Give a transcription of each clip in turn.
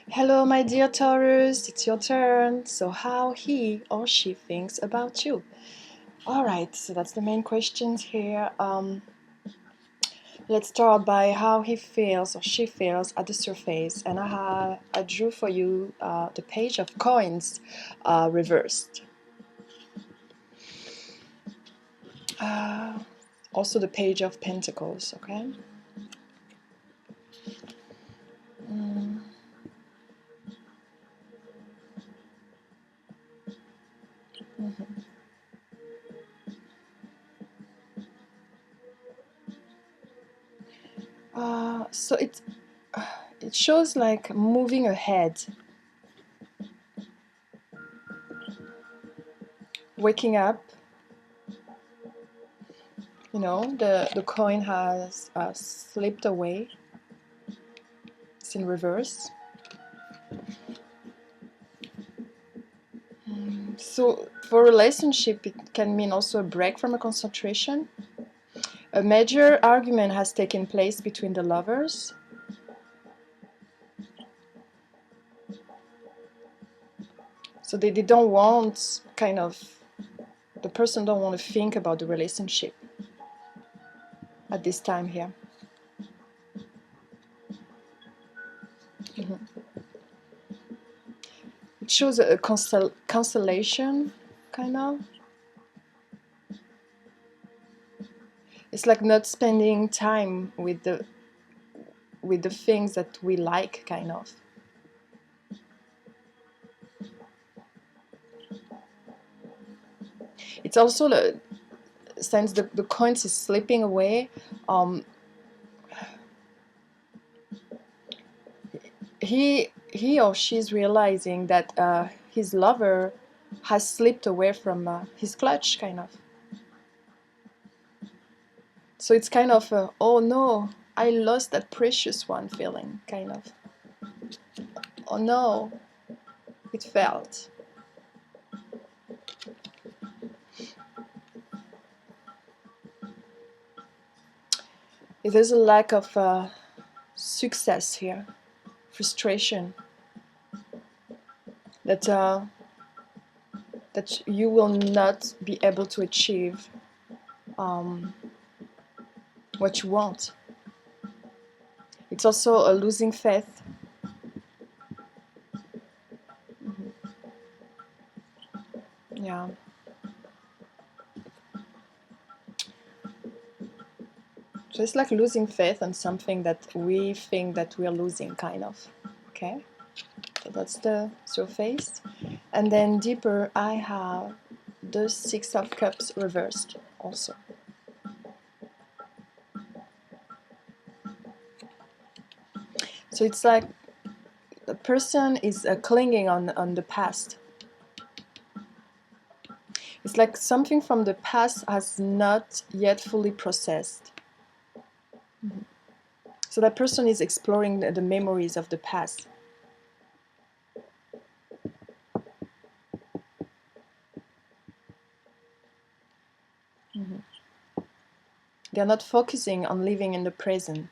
Hello, my dear Taurus, it's your turn. So, how he or she thinks about you. Alright, so that's the main questions here. Let's start by how he feels or she feels at the surface. And I drew for you the page of coins reversed. Also, the page of pentacles, okay? Mm. Mm-hmm. So it shows like moving ahead, waking up. You know, the coin has slipped away. It's in reverse. So for relationship, it can mean also a break from a concentration. A major argument has taken place between the lovers. So they don't want the person don't want to think about the relationship at this time here. Mm-hmm. It shows a constellation, kind of. It's like not spending time with the things that we like, kind of. It's also since the coins is slipping away, he or she's realizing that his lover has slipped away from his clutch, kind of. So it's kind of a, oh no, I lost that precious one feeling, kind of. Oh no, it felt. There's a lack of success here, frustration that that you will not be able to achieve what you want. It's also a losing faith. Mm-hmm. Yeah. So it's like losing faith on something that we think that we're losing, kind of. Okay? So that's the surface. And then deeper, I have the Six of Cups reversed also. So it's like the person is clinging on the past. It's like something from the past has not yet fully processed. Mm-hmm. So that person is exploring the memories of the past. Mm-hmm. They're not focusing on living in the present.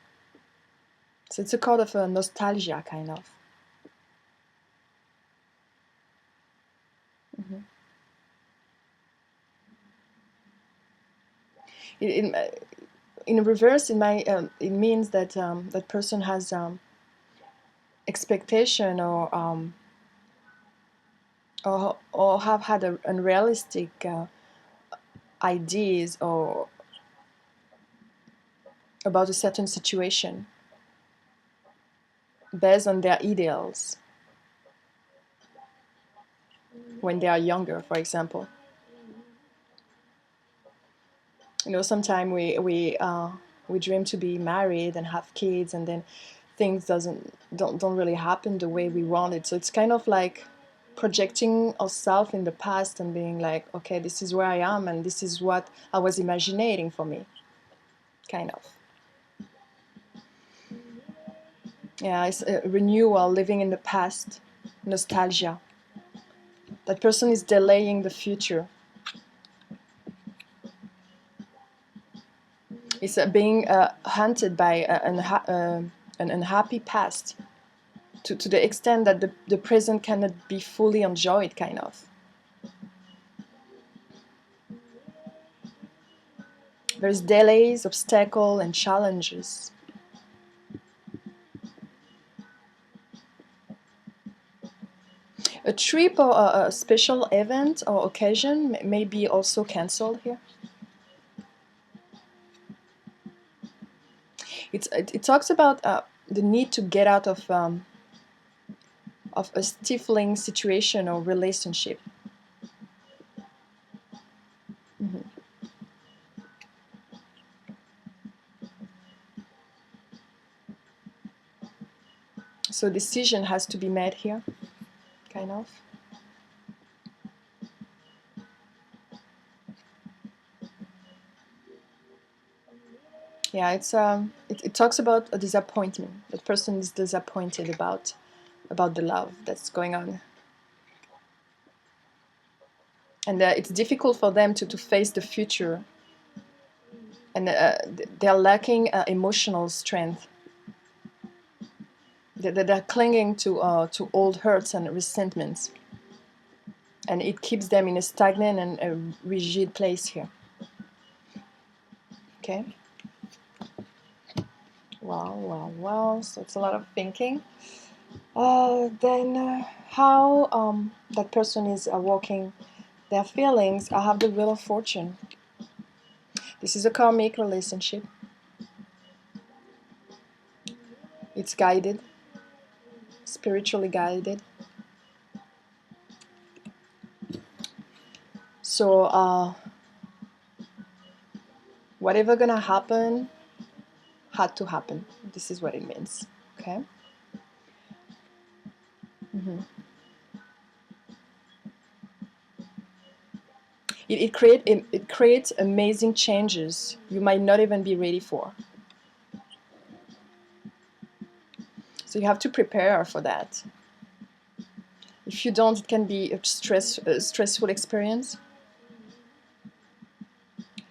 So it's a kind of a nostalgia, kind of. Mm-hmm. In reverse, it means that that person has expectation or have had unrealistic ideas or about a certain situation based on their ideals when they are younger, for example. You know, sometimes we dream to be married and have kids, and then things don't really happen the way we wanted. So it's kind of like projecting ourselves in the past and being like, okay, this is where I am, and this is what I was imagining for me, kind of. Yeah, it's a renewal, living in the past, nostalgia. That person is delaying the future. It's being hunted by an unhappy past. to the extent that the present cannot be fully enjoyed, kind of. There's delays, obstacles, and challenges. A trip or a special event or occasion may be also cancelled here. It talks about the need to get out of a stifling situation or relationship. Mm-hmm. So decision has to be made here, kind of. Yeah, it talks about a disappointment. The person is disappointed about the love that's going on, and it's difficult for them to face the future, and they're lacking emotional strength. They're clinging to old hurts and resentments, and it keeps them in a stagnant and a rigid place here. Okay. Wow. So it's a lot of thinking. Then how that person is walking their feelings. I have the Wheel of Fortune. This is a karmic relationship. It's guided, spiritually guided. So whatever gonna happen had to happen. This is what it means. Okay. Mm-hmm. It creates amazing changes you might not even be ready for. So you have to prepare for that. If you don't, it can be a stressful experience.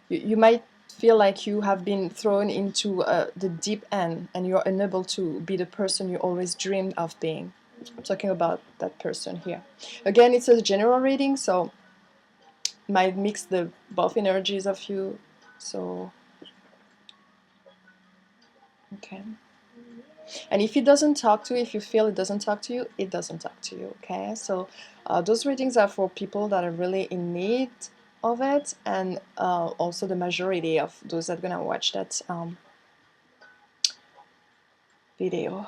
You might feel like you have been thrown into the deep end and you're unable to be the person you always dreamed of being. I'm talking about that person here. Again, it's a general reading, so it might mix the both energies of you. So, okay. And if it doesn't talk to you, if you feel it doesn't talk to you, it doesn't talk to you, okay? So those readings are for people that are really in need of it, and also the majority of those that are gonna watch that video.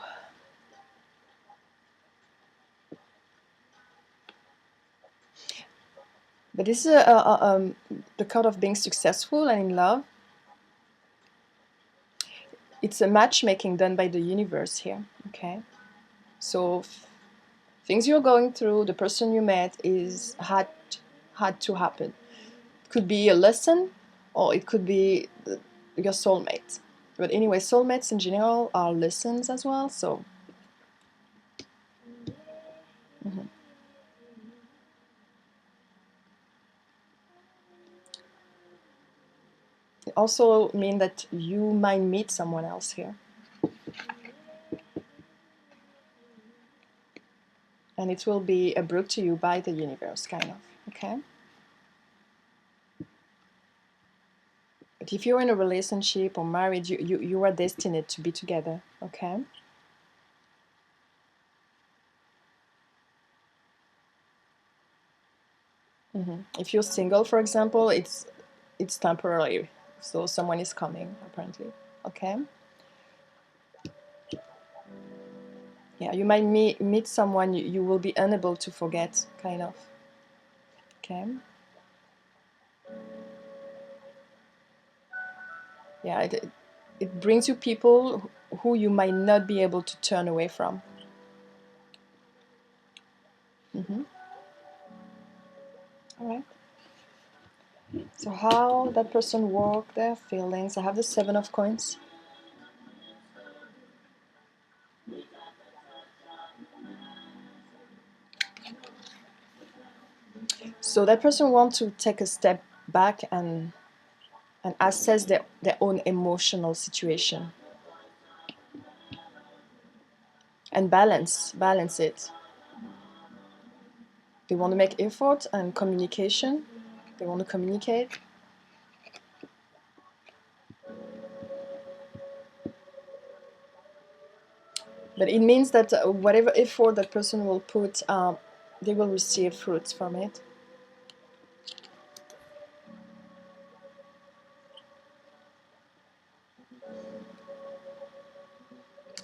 But this is the card of being successful and in love. It's a matchmaking done by the universe here, okay? So things you're going through, the person you met had to happen. It could be a lesson, or it could be your soulmate. But anyway, soulmates in general are lessons as well. So. Mm-hmm. It also means that you might meet someone else here. And it will be brought to you by the universe, kind of, okay? But if you're in a relationship or married, you are destined to be together, okay? Mm-hmm. If you're single, for example, it's temporary. So someone is coming, apparently, okay? Yeah, you might meet someone you will be unable to forget, kind of, okay? Yeah, it brings you people who you might not be able to turn away from. Mm-hmm. All right. So how that person work their feelings. I have the 7 of coins. So that person wants to take a step back and assess their own emotional situation. and balance it. They want to make effort and communication. They want to communicate. But it means that whatever effort that person will put, they will receive fruits from it.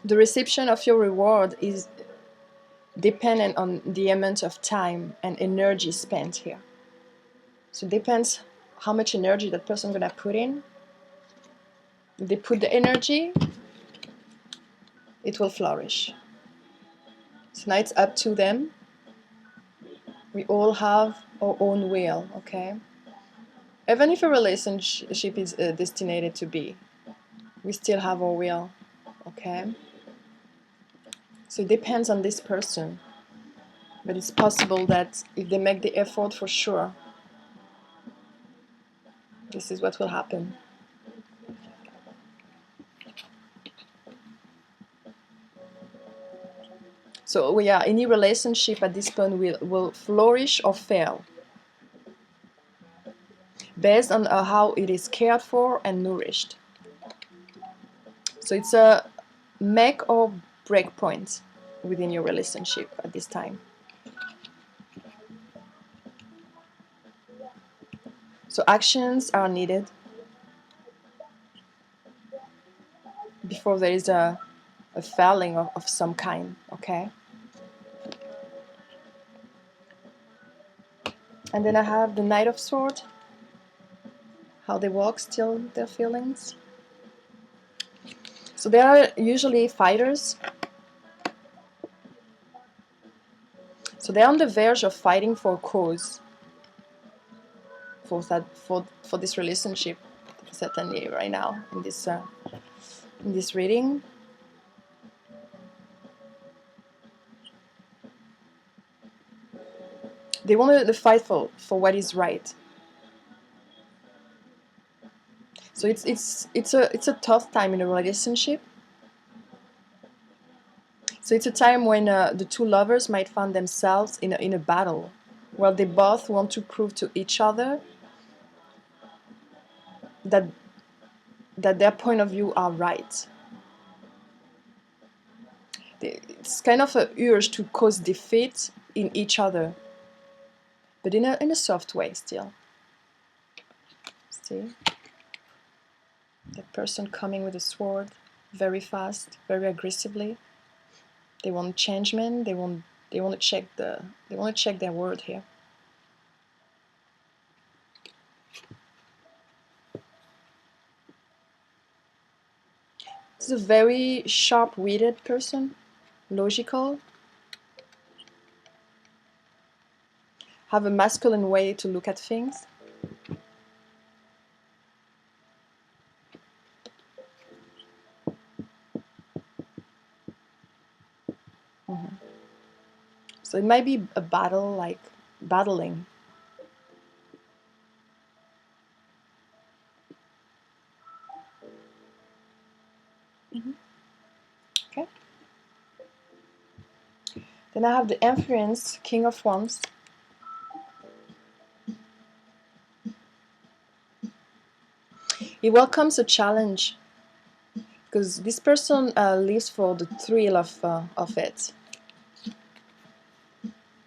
The reception of your reward is dependent on the amount of time and energy spent here. So it depends how much energy that person gonna put in. If they put the energy, it will flourish. So now it's up to them. We all have our own will, okay? Even if a relationship is destined to be, we still have our will, okay? So it depends on this person. But it's possible that if they make the effort, for sure, this is what will happen. So any relationship at this point will flourish or fail based on how it is cared for and nourished. So it's a make or break point within your relationship at this time. So actions are needed before there is a failing of some kind, okay? And then I have the Knight of Swords, how they walk still their feelings. So they are usually fighters. So they're on the verge of fighting for a cause, for this relationship, certainly right now in this reading. They want to fight for what is right. So it's a tough time in a relationship. So it's a time when the two lovers might find themselves in a battle, where they both want to prove to each other that their point of view are right. It's kind of an urge to cause defeat in each other, but in a soft way still. See? That person coming with a sword, very fast, very aggressively. They want changement. They want to check their word here. This is a very sharp-witted person, logical, have a masculine way to look at things. Mm-hmm. So it might be a battle, like battling. Mm-hmm. Okay. Then I have the Influence, King of Wands. He welcomes a challenge because this person lives for the thrill of it,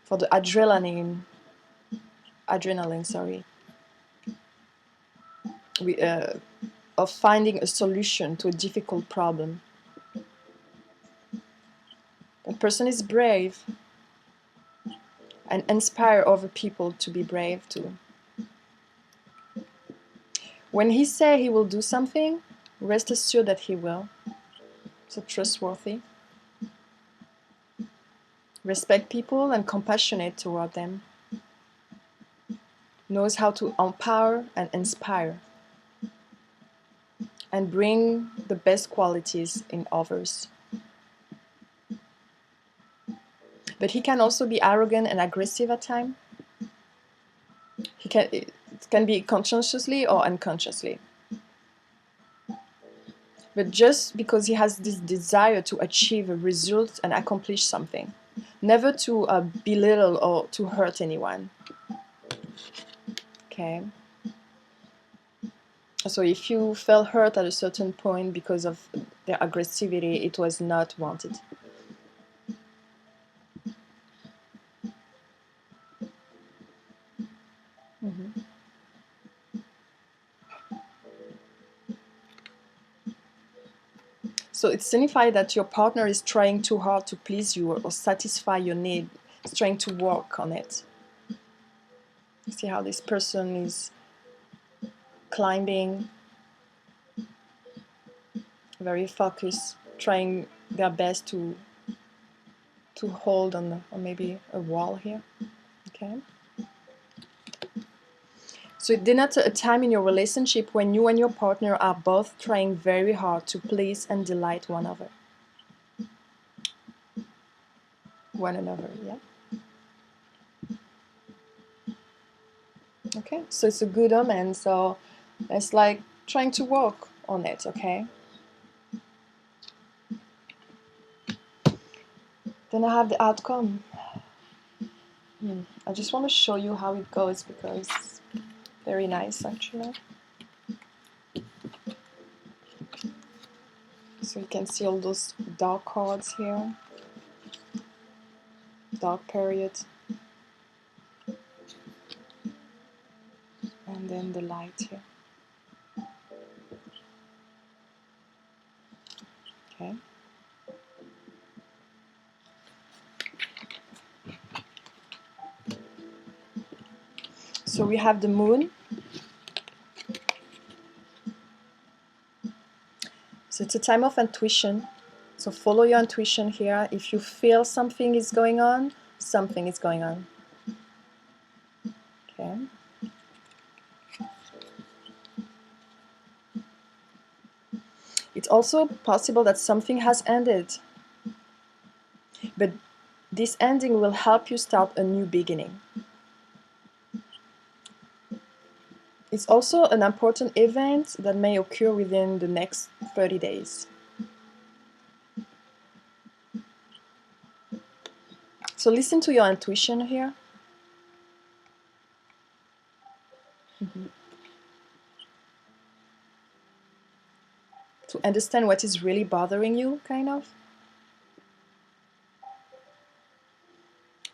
for the adrenaline. Sorry. Of finding a solution to a difficult problem. That person is brave and inspire other people to be brave too. When he says he will do something, rest assured that he will. So trustworthy. Respect people and compassionate toward them. Knows how to empower and inspire. And bring the best qualities in others. But he can also be arrogant and aggressive at times. It can be consciously or unconsciously. but just because he has this desire to achieve a result and accomplish something, never to belittle or to hurt anyone. Okay. So if you felt hurt at a certain point because of their aggressivity, it was not wanted. Mm-hmm. So it signifies that your partner is trying too hard to please you or satisfy your need. It's trying to work on it. See how this person is climbing, very focused, trying their best to hold on maybe a wall here. Okay. So it denotes a time in your relationship when you and your partner are both trying very hard to please and delight one another. Yeah. Okay. So it's a good omen. So it's like trying to work on it. Okay. Then I have the outcome. I just want to show you how it goes because it's very nice actually. So you can see all those dark cards here. Dark period. And then the light here. Okay. So we have the moon. So it's a time of intuition. So follow your intuition here. If you feel something is going on, something is going on. Okay. It's also possible that something has ended. But this ending will help you start a new beginning. It's also an important event that may occur within the next 30 days. So listen to your intuition here. To understand what is really bothering you, kind of.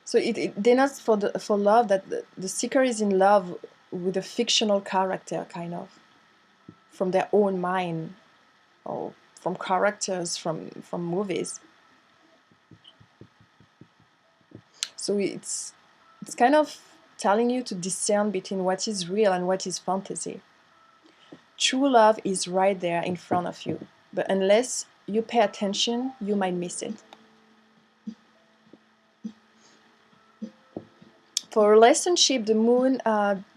So it denotes for love that the seeker is in love with a fictional character, kind of, from their own mind, or from characters from movies. So it's kind of telling you to discern between what is real and what is fantasy. True love is right there in front of you, but unless you pay attention, you might miss it. For a relationship, the moon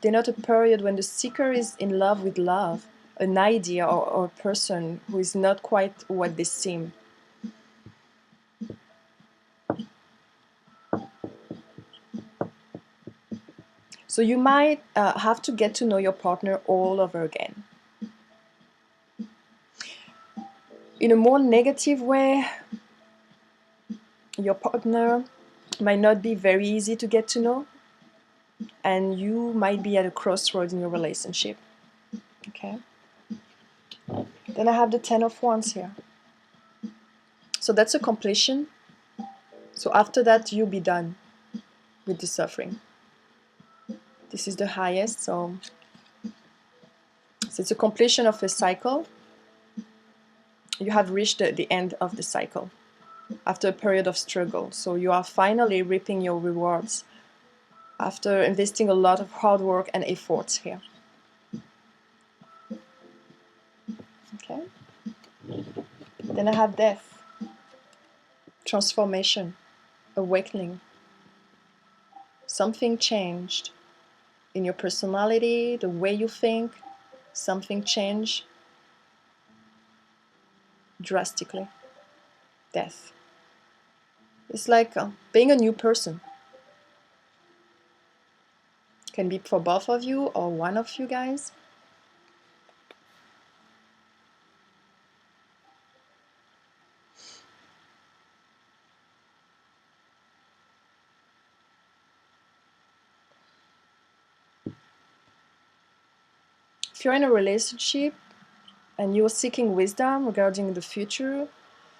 denotes a period when the seeker is in love with love, an idea or a person who is not quite what they seem. So you might have to get to know your partner all over again. In a more negative way, your partner might not be very easy to get to know, and you might be at a crossroads in your relationship. Okay. Then I have the Ten of Wands here. So that's a completion. So after that, you'll be done with the suffering. This is the highest, so it's a completion of a cycle. You have reached the end of the cycle after a period of struggle. So you are finally reaping your rewards after investing a lot of hard work and efforts here. Okay. Then I have death, transformation, awakening. Something changed in your personality, the way you think. Something changed drastically. Death. It's like being a new person. Can be for both of you or one of you guys. if you're in a relationship and you're seeking wisdom regarding the future,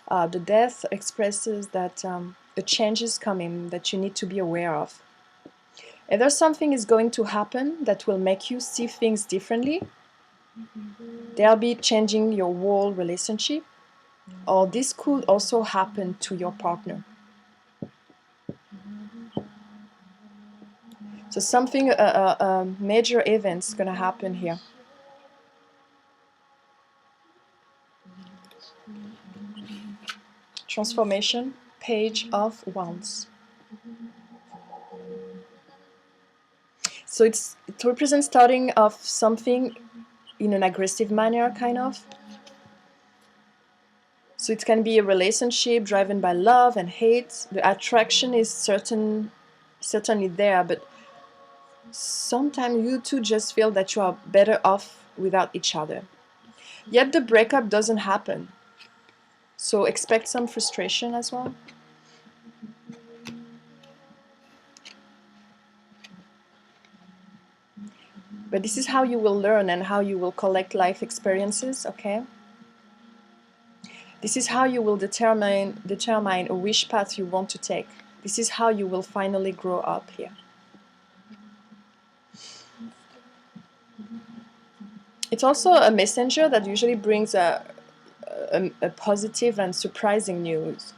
the death expresses that a change is coming that you need to be aware of. Either something is going to happen that will make you see things differently, they'll be changing your whole relationship, or this could also happen to your partner. So something, a major event's gonna happen here. Transformation, Page of Wands. So it represents starting off something in an aggressive manner, kind of. So it can be a relationship driven by love and hate. The attraction is certainly there, but sometimes you two just feel that you are better off without each other. Yet the breakup doesn't happen. So expect some frustration as well. But this is how you will learn and how you will collect life experiences, okay? This is how you will determine which path you want to take. This is how you will finally grow up here. It's also a messenger that usually brings a positive and surprising news.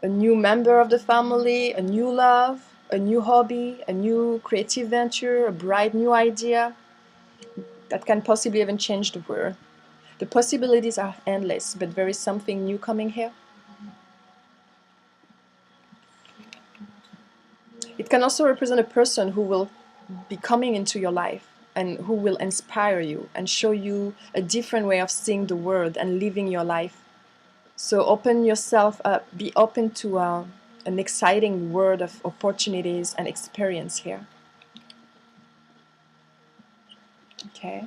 A new member of the family, a new love, a new hobby, a new creative venture, a bright new idea that can possibly even change the world. The possibilities are endless, but there is something new coming here. It can also represent a person who will be coming into your life and who will inspire you and show you a different way of seeing the world and living your life. So open yourself up, be open to an exciting world of opportunities and experience here. Okay.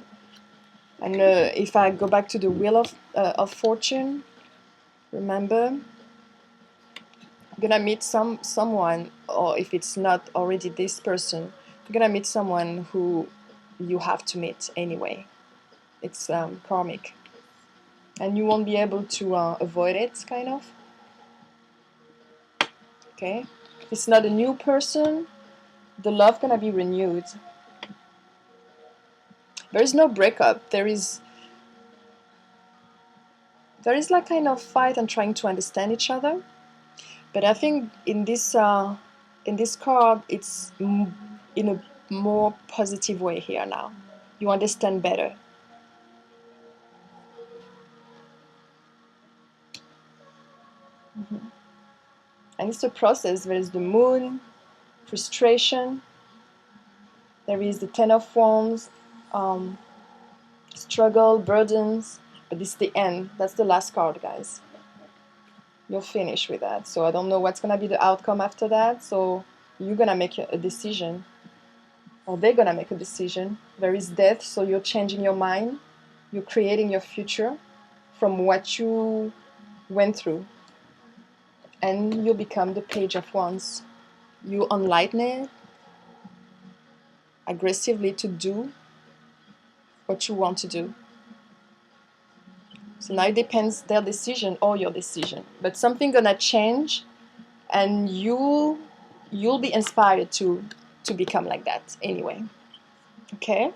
And if I go back to the Wheel of Fortune, remember, you're gonna meet someone, or if it's not already this person, you're gonna meet someone who you have to meet anyway. It's karmic, and you won't be able to avoid it, kind of. Okay, it's not a new person. The love gonna be renewed. There is no breakup. There is like kind of fight and trying to understand each other. But I think in this card, it's in a more positive way here now. You understand better. Mm-hmm. And it's a process. There is the moon, frustration. There is the Ten of Wands, struggle, burdens. But it's the end. That's the last card, guys. You're finished with that. So I don't know what's going to be the outcome after that. So you're going to make a decision. Or they're going to make a decision. There is death, so you're changing your mind. You're creating your future from what you went through. And you become the Page of Wands. You enlighten it aggressively to do what you want to do. So now it depends their decision or your decision. But something gonna change, and you'll be inspired to become like that anyway. Okay.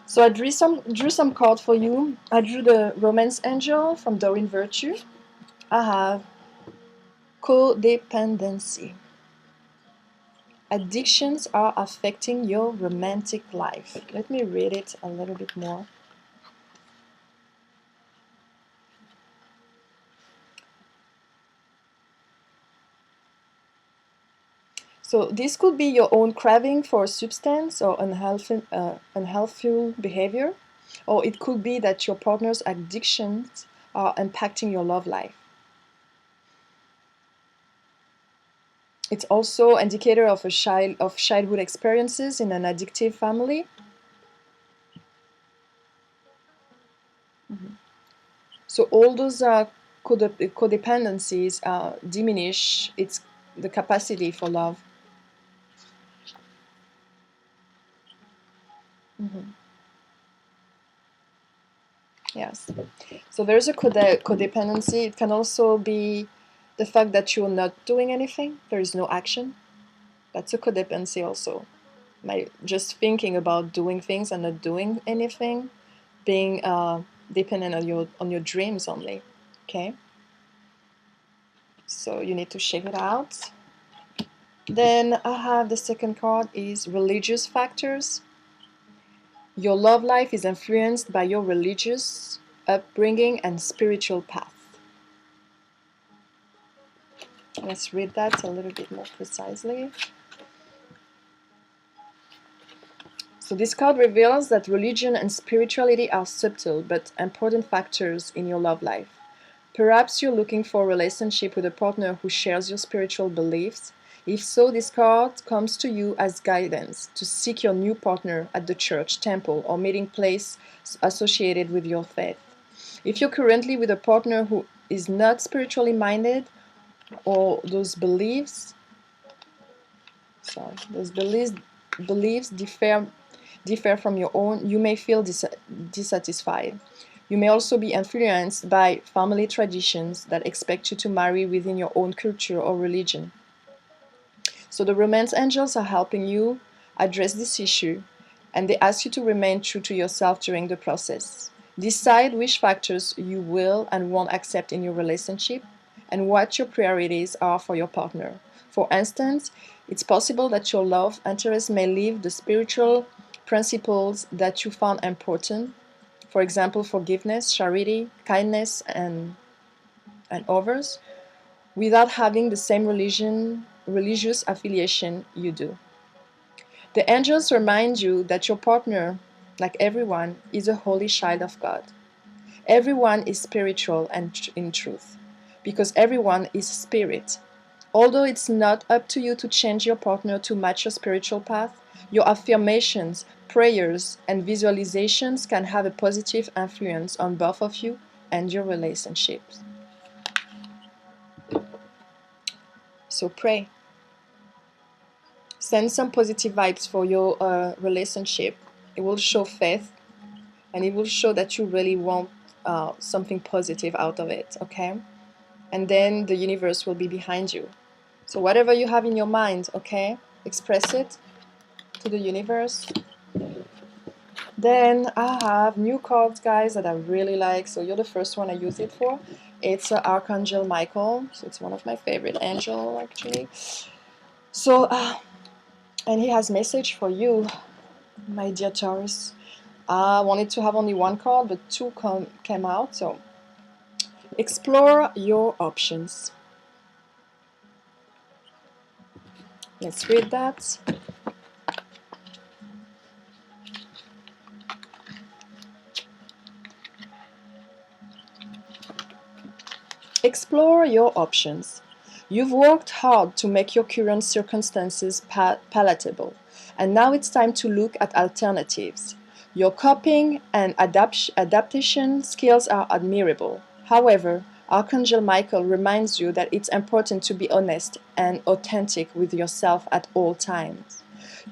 So I drew some cards for you. I drew the Romance Angel from Doreen Virtue. I have codependency. Addictions are affecting your romantic life. Let me read it a little bit more. So this could be your own craving for a substance or unhealthful behavior, or it could be that your partner's addictions are impacting your love life. It's also an indicator of childhood experiences in an addictive family. Mm-hmm. So all those codependencies diminish the capacity for love. Mhm. Yes. So there's a codependency. It can also be the fact that you're not doing anything. There is no action. That's a codependency also. Just thinking about doing things and not doing anything, being dependent on your dreams only. Okay. So you need to check it out. Then I have the second card is religious factors. Your love life is influenced by your religious upbringing and spiritual path. Let's read that a little bit more precisely. So this card reveals that religion and spirituality are subtle but important factors in your love life. Perhaps you're looking for a relationship with a partner who shares your spiritual beliefs. If so, this card comes to you as guidance to seek your new partner at the church, temple, or meeting place associated with your faith. If you're currently with a partner who is not spiritually minded, or those beliefs differ from your own, you may feel dissatisfied. You may also be influenced by family traditions that expect you to marry within your own culture or religion. So the romance angels are helping you address this issue, and they ask you to remain true to yourself during the process. Decide which factors you will and won't accept in your relationship and what your priorities are for your partner. For instance, it's possible that your love interest may leave the spiritual principles that you found important, for example, forgiveness, charity, kindness, and others, without having the same religious affiliation you do. The angels remind you that your partner, like everyone, is a holy child of God. Everyone is spiritual and in truth, because everyone is spirit. Although it's not up to you to change your partner to match your spiritual path, your affirmations, prayers, and visualizations can have a positive influence on both of you and your relationships. So pray. Send some positive vibes for your relationship. It will show faith, and it will show that you really want something positive out of it, okay? And then the universe will be behind you. So whatever you have in your mind, okay, express it to the universe. Then I have new cards, guys, that I really like. So you're the first one I use it for. It's Archangel Michael. So it's one of my favorite angels, actually. So, and he has message for you, my dear Taurus. I wanted to have only one card, but two came out. So explore your options. Let's read that. Explore your options. You've worked hard to make your current circumstances palatable, and now it's time to look at alternatives. Your coping and adaptation skills are admirable. However, Archangel Michael reminds you that it's important to be honest and authentic with yourself at all times.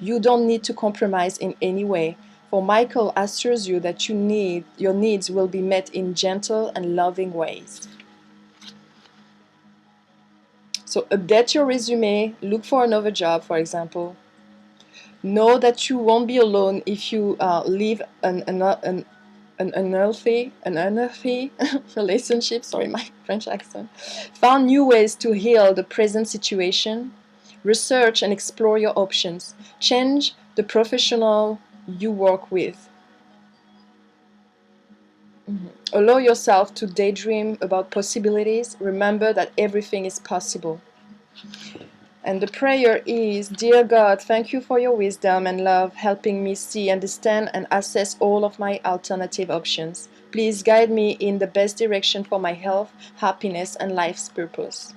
You don't need to compromise in any way, for Michael assures you that your needs will be met in gentle and loving ways. So update your resume, look for another job, for example. Know that you won't be alone if you leave an unhealthy relationship. Sorry, my French accent. Found new ways to heal the present situation. Research and explore your options. Change the professional you work with. Allow yourself to daydream about possibilities. Remember that everything is possible. And the prayer is, Dear God, thank you for your wisdom and love, helping me see, understand, and assess all of my alternative options. Please guide me in the best direction for my health, happiness, and life's purpose.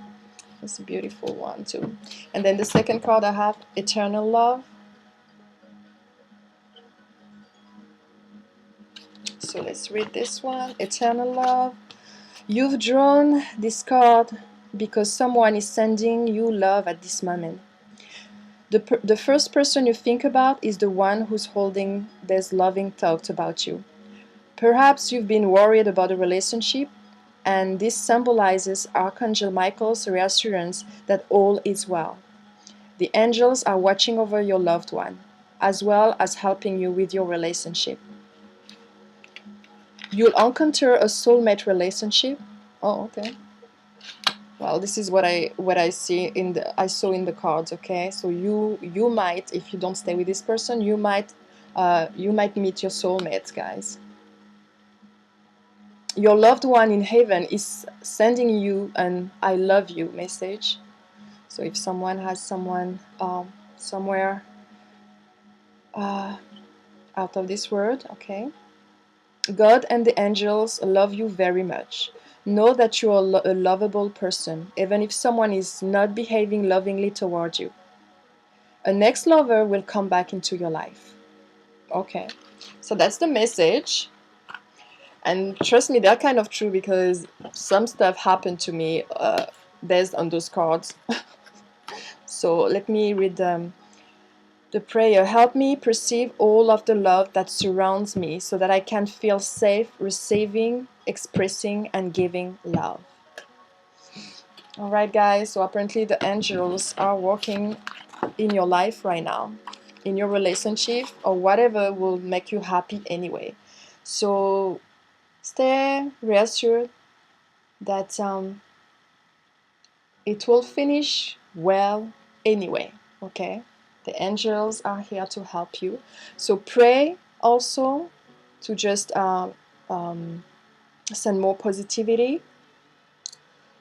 That's a beautiful one, too. And then the second card I have, Eternal Love. So let's read this one, Eternal Love. You've drawn this card because someone is sending you love at this moment. The first person you think about is the one who's holding these loving thoughts about you. Perhaps you've been worried about a relationship, and this symbolizes Archangel Michael's reassurance that all is well. The angels are watching over your loved one, as well as helping you with your relationship. You'll encounter a soulmate relationship. Oh, okay. Well, this is what I see in the I saw in the cards. Okay, so you might, if you don't stay with this person, you might meet your soulmate, guys. Your loved one in heaven is sending you an "I love you" message. So if someone has someone somewhere out of this world, okay. God and the angels love you very much. Know that you are a lovable person, even if someone is not behaving lovingly toward you. A next lover will come back into your life. Okay, so that's the message. And trust me, they're kind of true because some stuff happened to me based on those cards. So let me read the prayer. Help me perceive all of the love that surrounds me so that I can feel safe receiving, expressing, and giving love. Alright, guys, so apparently the angels are working in your life right now, in your relationship, or whatever will make you happy anyway. So stay reassured that it will finish well anyway, okay? The angels are here to help you. So pray also to just send more positivity,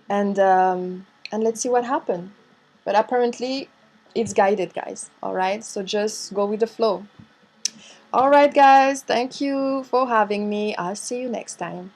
and let's see what happens. But apparently it's guided, guys. All right, so just go with the flow. All right, guys, thank you for having me. I'll see you next time.